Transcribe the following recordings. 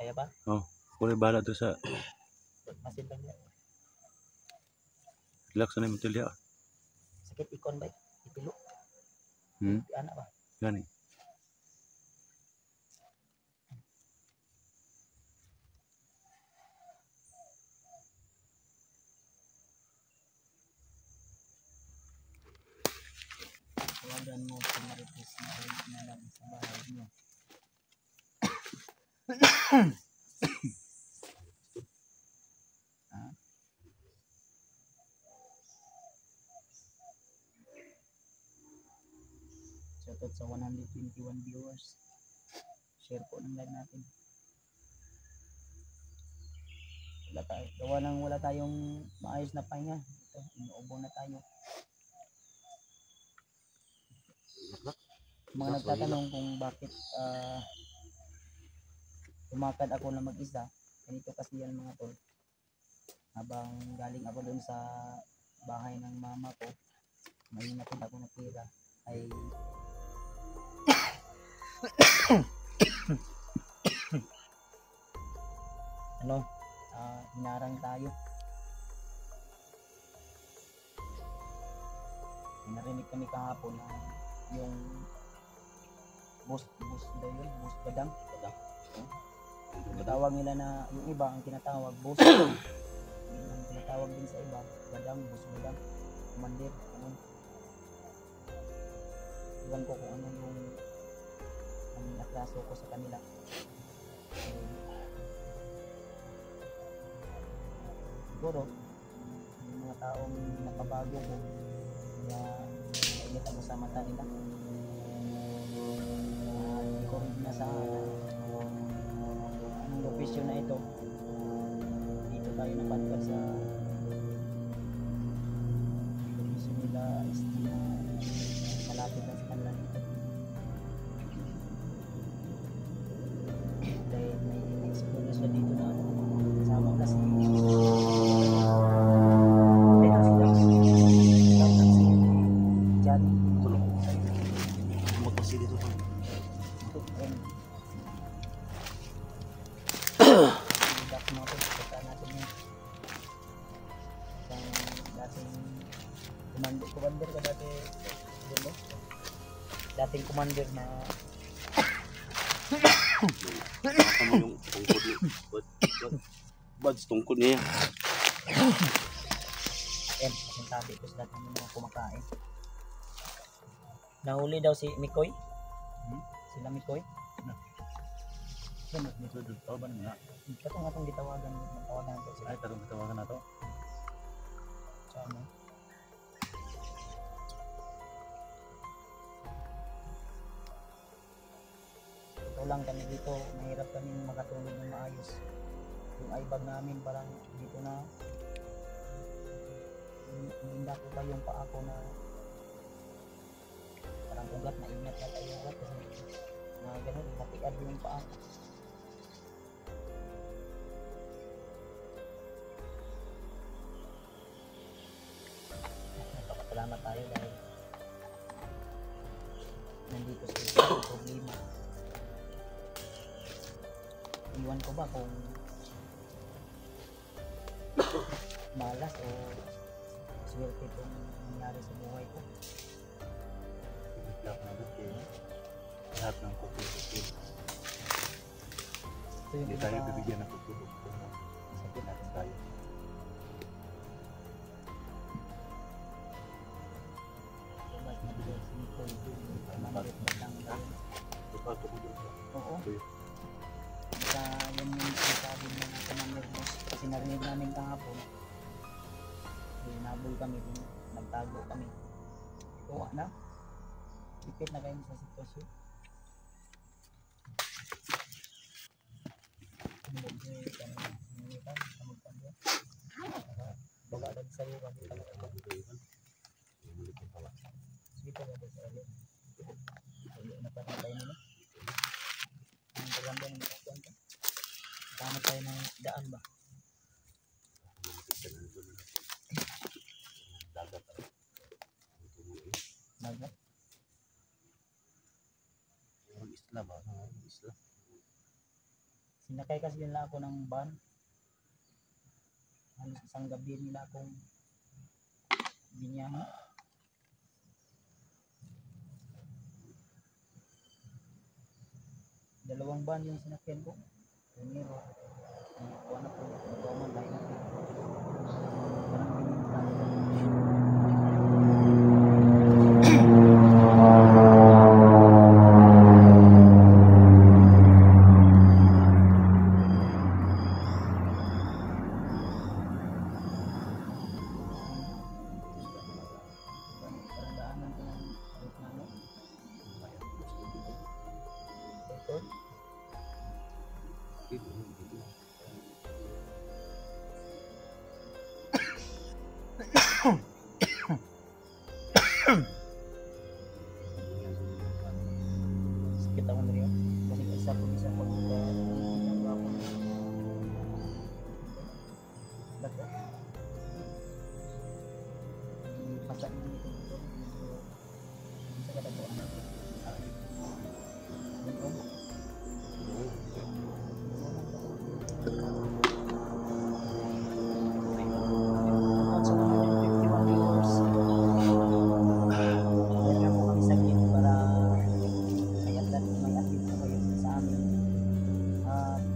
Kaya ba? Oh, kulay bala to sa Masin lang yan. relax na yung tilya. Sakit ikon ba? Ipilo. Ano ba? Gani. Tawagan mo si Marites na ulit na lang sa bahay niyo. Shoutout sa 121 viewers. Share po ng live natin. Wala tayong maayos na pahinga. Ito, inuubo na tayo. Mga nagtatanong kung bakit tumakad ako na mag-isa. Ganito kasi yan mga tol. Habang galing ako dun sa bahay ng mama ko, may natin ako na tira ay hinarang tayo. Narinig kami kahapon na yung boss badang. Tinatawag nila na yung iba ang tinatawag boss. Ang tinatawag din sa iba badang, boss badang, commander, ano. Iwan ko kung ano yung ang naklaso ko sa kanila. Siguro yung mga taong nakabago ko kaya nainit ako sa mata nila. Hindi ko rin nasahan anong location na ito. Dito tayo napadpad sa location nila malapit lang sa kanila dito. Dahil may explore na siya dito na sama kasi commander ka dati doon, dating commander na Ano yung tungkod niya? Bads tungkod niya. yan, yung sabi ko sa dati ng mga kumakain. Nahuli daw si Mikoy. Sila Mikoy. Ano mas doon tawagan nga. Ito nga itong gitawagan natin sila. Ay, tarong gitawagan na to. Sama. Ito lang kami dito, mahirap kami makatulog ng maayos. Yung ibag namin parang dito na hindi ko pa yung paa ko na parang ugat na ingat na tayo ugat kasi na gano'n, matiad yung paa ko. Nagpapasalamat tayo dahil nandito sa problema. Iwan ko ba kung malas o swerte itong nangyari sa buhay ko. Lahat ng kukulit. Hindi tayo bibigyan ng kukulit. Sabi natin tayo. Oo. Basta yan yung sinasabi mo ng commander boss. Kasi narinig namin kahapon. Hinabol kami, nagtago kami. Tuwa na. Ipit na kayo sa sitwasyon. Baga lang sa'yo kami talaga. Sige pa ba sa'yo? Napatay nila. Ang maganda ng kakuan ka. Tama tayo ng daan ba? Dagat? Ang isla ba? Ang isla. Sinakay kasi nila ako ng van. Halos isang gabi nila akong binyahe. Dalawang van yung sinakyan ko. Primero, kuha na po. Kuha man tayo na po. Parang binigyan. Parandaanan ko ng reklamo. Doktor, sakit ako na rin. Kasi isa po pag ginagawa ko ng bato. Pasak din ito dito. Sa katagawa na.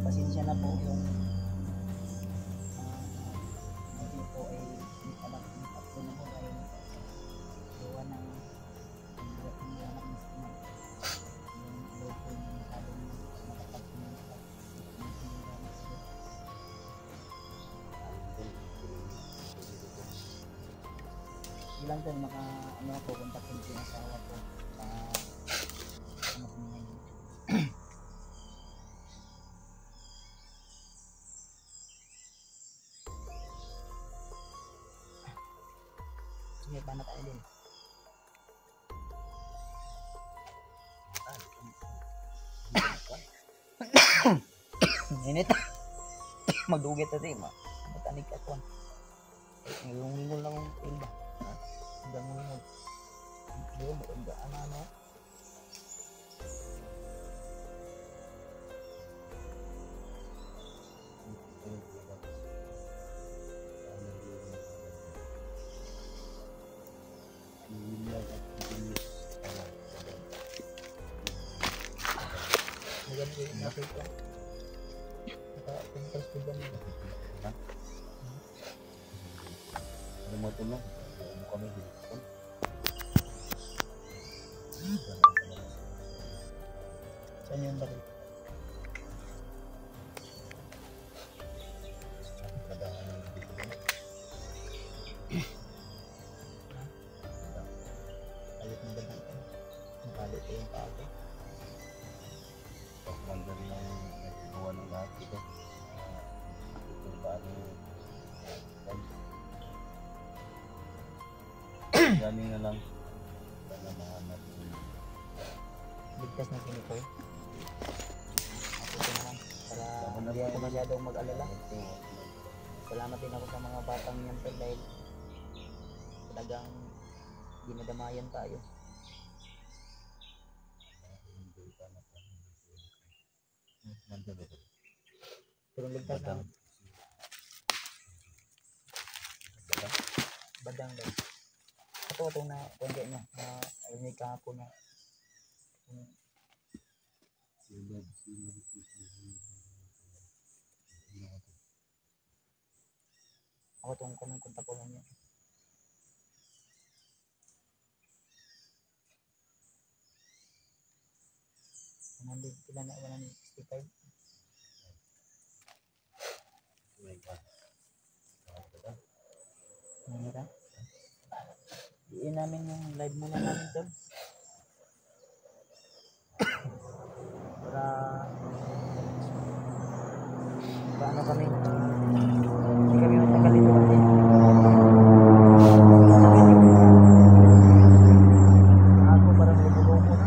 Pasensya na po yung hindi po ay hindi alam kung ako na po ay gawa ng hirap ng anak ng sinay. Yung loob po yung masyadong makapagpunod sa ilang tayo maka ano ako kontakin ko yung asawa ko sa ano ko ngayon. Sige, paano tayo din? Init. Magdugit na rin, matanig ka po. Ngulong-ngulong lang ang ilba. Hanggang ngulong. Ayun, magandaan na ano. Maganda yung nakita. Naka-compress ko ba nila? Ano mo tulong? Ano kami dito? Saan yung bakit? Alit ng badang ka. Nakalit ko yung pako. Pagmanda rin ang nagagawa ng lahat ito. Ito paano galing na lang para mahanap yung Ligtas na kinito. Ako ito naman. Para hindi ako masyadong mag-alala. Salamat din ako sa mga batang yan tol dahil talagang dinadamayan tayo. Pero ligtas na. Badang daw. Ito na kongga niya. Ay kahapon na. Ako itong kunta po niya. Nandito sila na 165. Mahira. Iin namin yung live muna namin tol. Para paano kami hindi kami matagal dito kasi ako parang lumulomo na.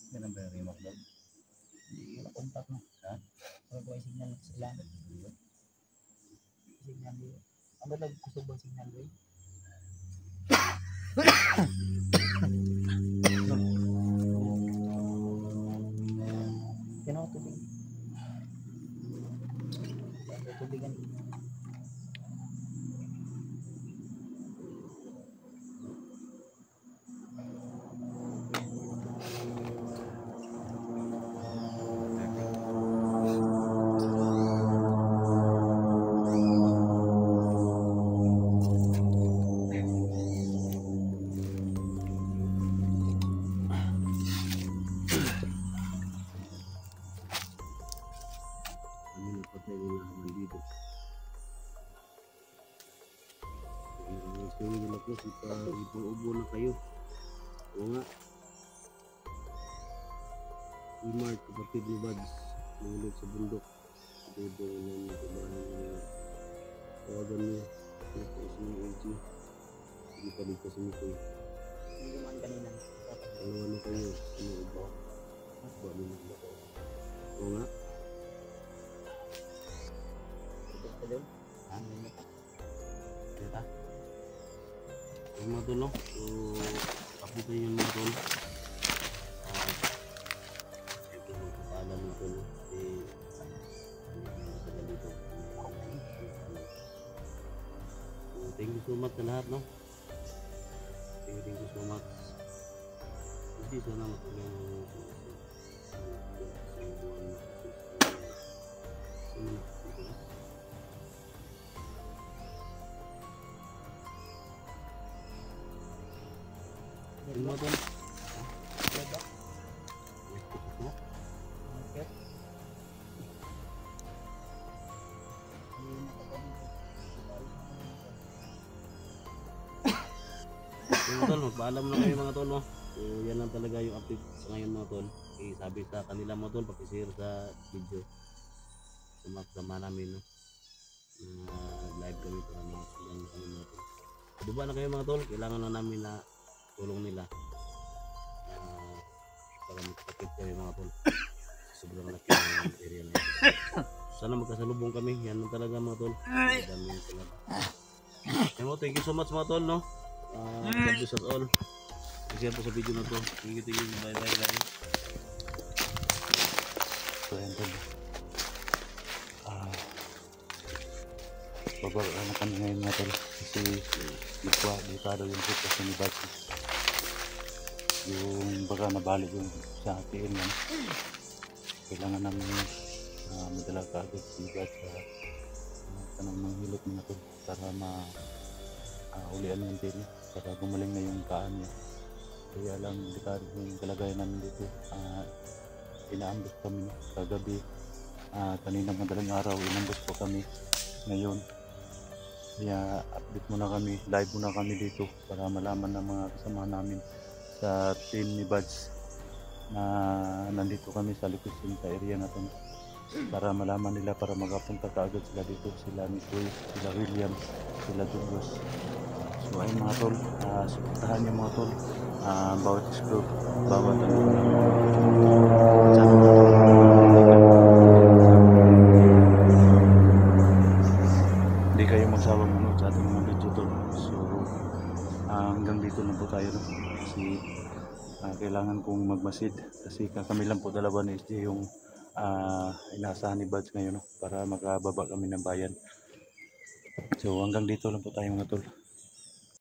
Ganun ba yung remote doon? Wala kontak na. Ha? Wala ko ay signal sa ilang. signal eh. Ano lang gusto ba signal eh? Yan ako tubig. Yan tubigan. Kami napatay nila naman dito. Sunod nila po, ipa-ubo na kayo. Oo nga. Imart, kapatid ni Buds, nangulog sa bundok. Dito ng kumain tawagan niya. Ito si AG. Hindi pa dito si Mikoy. Hindi naman kanina. Ano kayo? Ano ba? Ba nila ko? Oo nga. Ito pa doon. Ano yun pa? Kita. Yung mga tol, no? So, update tayo yung mga tol. Ito yung paalam na tol. Thank you so much sa lahat, no? Thank you so much. Hindi sana matulong yung mga tol. Diba? No? Okay. Yung tol, magpaalam na kayo mga tol, no? So, yan lang talaga yung update sa ngayon mga tol. Sabi sa kanila mga tol, pakishare sa video. Sama namin, no? Live kami para makasulang kami mga tol. Diba na kayo mga tol? Kailangan na namin na tulong nila. Para magpakit kami mga tol. Sobrang laki ng area na ito. Sana magkasalubong kami. Yan lang talaga mga tol. Dami talaga. Thank you so much mga tol, no? God bless us all. Share po sa video na to. Thank you. Bye bye. So yan tol. Bababa na kami ngayon mga tol. Kasi delikado yung sitwasyon ni Buds. Yung baga nabalik yung sa atin yan. Kailangan namin madala ka agad si Buds sa tanong ng hilot mga tol. Para ulian yung tail para gumaling na yung kaan niya. Kaya lang delikado yung kalagayan namin dito. Inaambos kami kagabi. Kanina madaling araw inambos po kami. Ngayon kaya update muna kami, live muna kami dito para malaman ng mga kasama namin sa team ni Buds na nandito kami sa location sa area na to para malaman nila para magapunta kaagad sila dito, sila Mikoy, sila William, sila Douglas. So ayun mga tol, suportahan niyo mga tol, bawat explore, bawat hindi kayo magsawang manood sa ating mga video tol. So hanggang dito lang po tayo, no? Kasi kailangan kong magmasid kasi kami lang po dalawa ni SJ yung inaasahan ni Buds ngayon, no? Para makababa kami ng bayan. So hanggang dito lang po tayo mga tol.